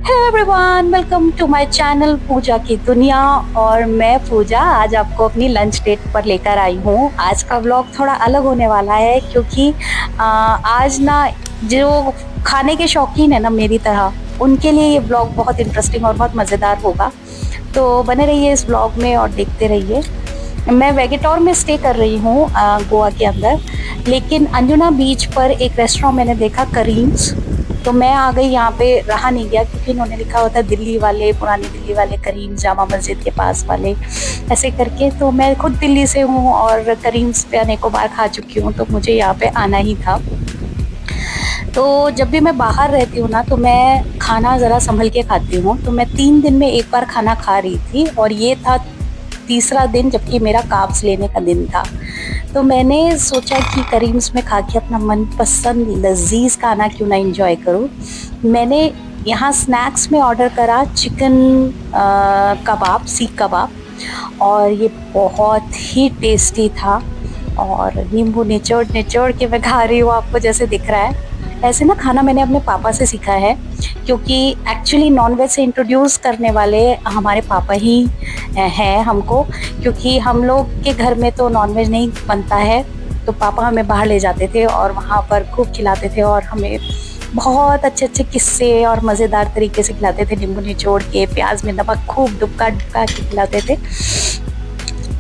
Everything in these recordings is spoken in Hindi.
Hello everyone, welcome to my channel Pooja की दुनिया। और मैं पूजा आज आपको अपनी लंच डेट पर लेकर आई हूँ। आज का व्लॉग थोड़ा अलग होने वाला है क्योंकि आज ना जो खाने के शौकीन है ना मेरी तरह, उनके लिए ये व्लॉग बहुत इंटरेस्टिंग और बहुत मज़ेदार होगा। तो बने रहिए इस व्लॉग में और देखते रहिए। मैं वेगेटोर में स्टे कर रही हूँ गोवा के अंदर, लेकिन अंजुना बीच पर एक रेस्टोरेंट मैंने देखा, करीम्स। तो मैं आ गई, यहाँ पे रहा नहीं गया क्योंकि इन्होंने लिखा होता है दिल्ली वाले, पुरानी दिल्ली वाले करीम, जामा मस्जिद के पास वाले, ऐसे करके। तो मैं खुद दिल्ली से हूँ और करीम्स पे अनेकों बार खा चुकी हूँ, तो मुझे यहाँ पे आना ही था। तो जब भी मैं बाहर रहती हूँ ना, तो मैं खाना ज़रा संभल के खाती हूँ। तो मैं 3 दिन में एक बार खाना खा रही थी और ये था तीसरा दिन, जबकि मेरा कार्ब्स लेने का दिन था। तो मैंने सोचा कि करीम्स में खा के अपना मनपसंद लजीज खाना क्यों ना एंजॉय करूं। मैंने यहाँ स्नैक्स में ऑर्डर करा चिकन कबाब, सीख कबाब, और ये बहुत ही टेस्टी था। और नींबू निचोड़ निचोड़ के मैं खा रही हूँ, आपको जैसे दिख रहा है। ऐसे ना खाना मैंने अपने पापा से सीखा है, क्योंकि एक्चुअली नॉनवेज से इंट्रोड्यूस करने वाले हमारे पापा ही हैं हमको। क्योंकि हम लोग के घर में तो नॉनवेज नहीं बनता है, तो पापा हमें बाहर ले जाते थे और वहाँ पर खूब खिलाते थे और हमें बहुत अच्छे अच्छे किस्से और मज़ेदार तरीके से खिलाते थे। नींबू निचोड़ के, प्याज में नमक खूब डुबका डुबका के खिलाते थे।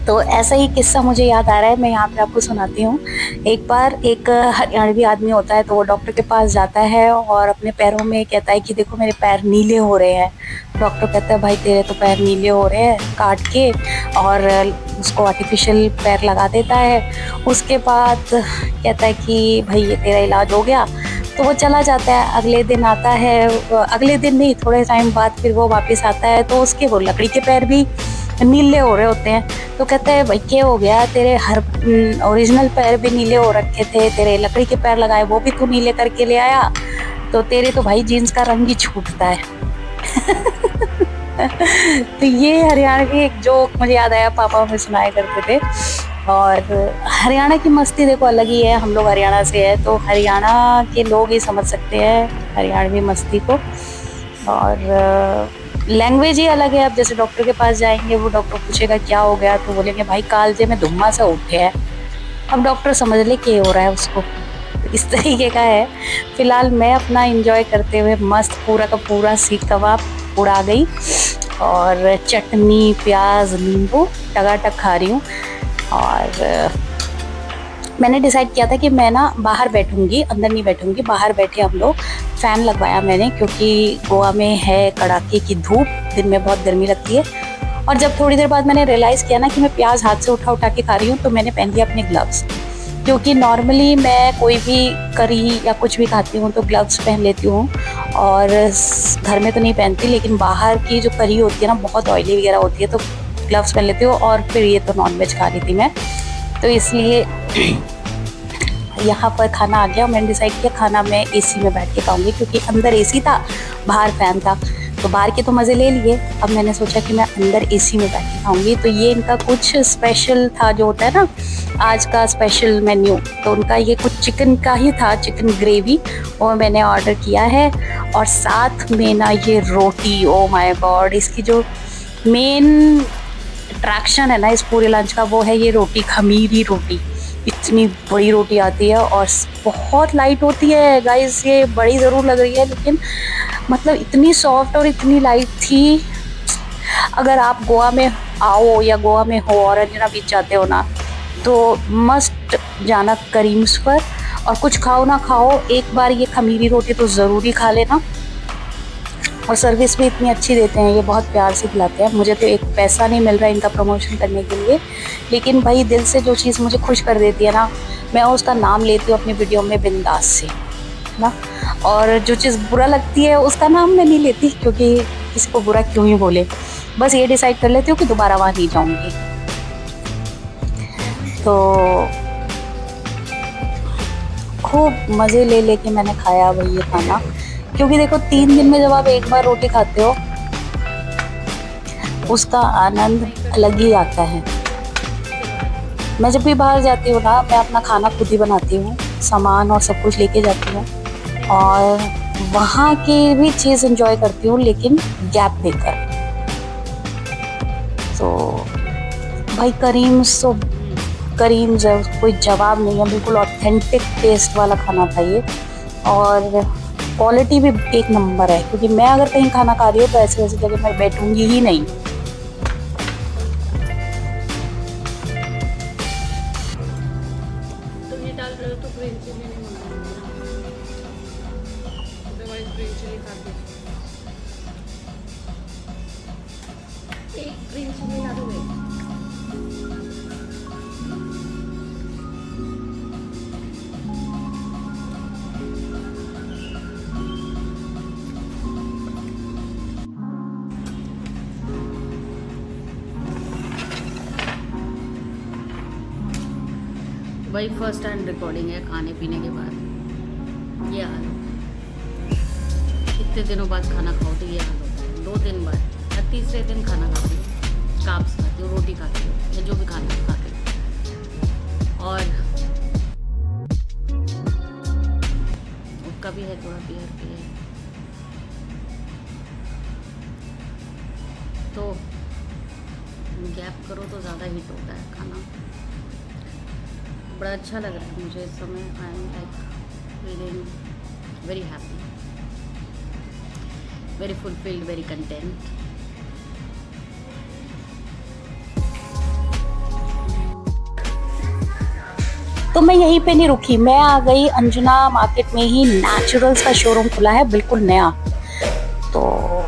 तो ऐसा ही किस्सा मुझे याद आ रहा है, मैं यहाँ पे आपको सुनाती हूँ। एक बार एक हरियाणवी आदमी होता है, तो वो डॉक्टर के पास जाता है और अपने पैरों में कहता है कि देखो मेरे पैर नीले हो रहे हैं। डॉक्टर कहता है भाई तेरे तो पैर नीले हो रहे हैं, काट के, और उसको आर्टिफिशियल पैर लगा देता है। उसके बाद कहता है कि भाई ये तेरा इलाज हो गया। तो वो चला जाता है। अगले दिन आता है, अगले दिन नहीं, थोड़े टाइम बाद फिर वो वापस आता है, तो उसके वो लकड़ी के पैर भी नीले हो रहे होते हैं। तो कहते हैं भाई क्या हो गया, तेरे हर ओरिजिनल पैर भी नीले हो रखे थे, तेरे लकड़ी के पैर लगाए वो भी तू नीले करके ले आया, तो तेरे तो भाई जीन्स का रंग ही छूटता है। तो ये हरियाणवी एक जोक मुझे याद आया, पापा हमें सुनाया करते थे। और हरियाणा की मस्ती देखो अलग ही है, हम लोग हरियाणा से है तो हरियाणा के लोग ही समझ सकते हैं हरियाणवी मस्ती को। और लैंग्वेज ही अलग है। अब जैसे डॉक्टर के पास जाएंगे, वो डॉक्टर पूछेगा क्या हो गया, तो बोलेंगे भाई कालजे में धुम्मा सा उठे है। अब डॉक्टर समझ ले क्या हो रहा है उसको। तो इस तरीके का है। फिलहाल मैं अपना एंजॉय करते हुए मस्त पूरा का पूरा सीख कबाब उड़ा गई और चटनी, प्याज, नींबू टगाटक खा रही हूँ। और मैंने डिसाइड किया था कि मैं ना बाहर बैठूंगी, अंदर नहीं बैठूंगी। बाहर बैठे हम लोग, फ़ैन लगवाया मैंने, क्योंकि गोवा में है कड़ाके की धूप, दिन में बहुत गर्मी लगती है। और जब थोड़ी देर बाद मैंने रियलाइज़ किया ना कि मैं प्याज हाथ से उठा उठा के खा रही हूँ, तो मैंने पहन लिया अपने ग्लव्स। क्योंकि नॉर्मली मैं कोई भी करी या कुछ भी खाती हूँ तो ग्लव्स पहन लेती हूँ, और घर में तो नहीं पहनती, लेकिन बाहर की जो करी होती है ना बहुत ऑयली वगैरह होती है, तो ग्लव्स पहन लेती हूँ। और फिर ये तो नॉनवेज खा रही थी मैं, तो इसलिए यहाँ पर खाना आ गया। मैंने डिसाइड किया खाना मैं एसी में बैठ के खाऊंगी, क्योंकि अंदर एसी था, बाहर फ़ैन था। तो बाहर के तो मज़े ले लिए, अब मैंने सोचा कि मैं अंदर एसी में बैठ के खाऊंगी। तो ये इनका कुछ स्पेशल था, जो होता है ना आज का स्पेशल मेन्यू, तो उनका ये कुछ चिकन का ही था, चिकन ग्रेवी, वो मैंने ऑर्डर किया है। और साथ में ना ये रोटी, ओ माय गॉड, इसकी जो मेन अट्रैक्शन है ना इस पूरे लंच का, वो है ये रोटी, खमीरी रोटी। इतनी बड़ी रोटी आती है और बहुत लाइट होती है गाइस। ये बड़ी ज़रूर लग रही है, लेकिन मतलब इतनी सॉफ्ट और इतनी लाइट थी। अगर आप गोवा में आओ या गोवा में हो और अंजुना बीच जाते हो ना, तो मस्ट जाना करीम्स पर। और कुछ खाओ ना खाओ, एक बार ये खमीरी रोटी तो ज़रूरी खा लेना। और सर्विस भी इतनी अच्छी देते हैं, ये बहुत प्यार से खिलाते हैं। मुझे तो एक पैसा नहीं मिल रहा है इनका प्रमोशन करने के लिए, लेकिन भाई दिल से जो चीज़ मुझे खुश कर देती है ना, मैं उसका नाम लेती हूँ अपनी वीडियो में बिंदास से ना। और जो चीज़ बुरा लगती है उसका नाम मैं नहीं लेती, क्योंकि किसी को बुरा क्यों ही बोले। बस ये डिसाइड कर लेती हूँ कि दोबारा वहाँ नहीं जाऊँगी। तो खूब मज़े ले लेके मैंने खाया वही ये खाना, क्योंकि देखो 3 दिन में जब आप एक बार रोटी खाते हो, उसका आनंद अलग ही आता है। मैं जब भी बाहर जाती हूँ ना, मैं अपना खाना खुद ही बनाती हूँ, सामान और सब कुछ लेके जाती हूँ। और वहाँ की भी चीज़ एंजॉय करती हूँ, लेकिन गैप देकर। तो भाई करीम्स है, कोई जवाब नहीं है, बिल्कुल ऑथेंटिक टेस्ट वाला खाना था ये। और क्वालिटी भी एक नंबर है, क्योंकि मैं अगर कहीं खाना खा रही हूँ तो ऐसी वैसी जगह मैं बैठूंगी ही नहीं। तुम ये डाल रहे हो तो ग्रीन चिली नहीं मंगाऊंगी ना, अदरवाइज ग्रीन चिली खाती। एक ग्रीन चिली ला दो भाई। भाई फर्स्ट टाइम रिकॉर्डिंग है खाने पीने के बाद, ये हाल होता है। इतने दिनों बाद खाना खाओ तो ये हाल होता है। 2 दिन बाद या तीसरे दिन खाना खाती हूँ, काप्स खाती हूँ, रोटी खाती हूँ, या जो भी खाना खाती हूँ। और उसका भी है थोड़ा बियर भी है, तो गैप करो तो ज़्यादा हिट होता है खाना। बड़ा अच्छा लग रहा है मुझे इस समय। I am like feeling very happy, very fulfilled, very content. तो मैं यहीं पे नहीं रुकी, मैं आ गई अंजुना मार्केट में ही। नेचुरल्स का शोरूम खुला है, बिल्कुल नया। तो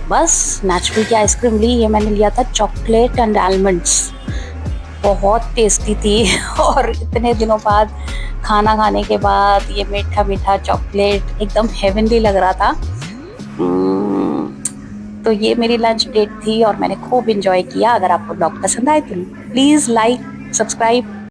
बस नेचुरल की आइसक्रीम ली। ये मैंने लिया था चॉकलेट एंड आलमंड्स, बहुत टेस्टी थी। और इतने दिनों बाद खाना खाने के बाद ये मीठा मीठा चॉकलेट एकदम हेवनली लग रहा था। तो ये मेरी लंच डेट थी और मैंने खूब इंजॉय किया। अगर आपको ब्लॉग पसंद आए तो प्लीज़ लाइक, सब्सक्राइब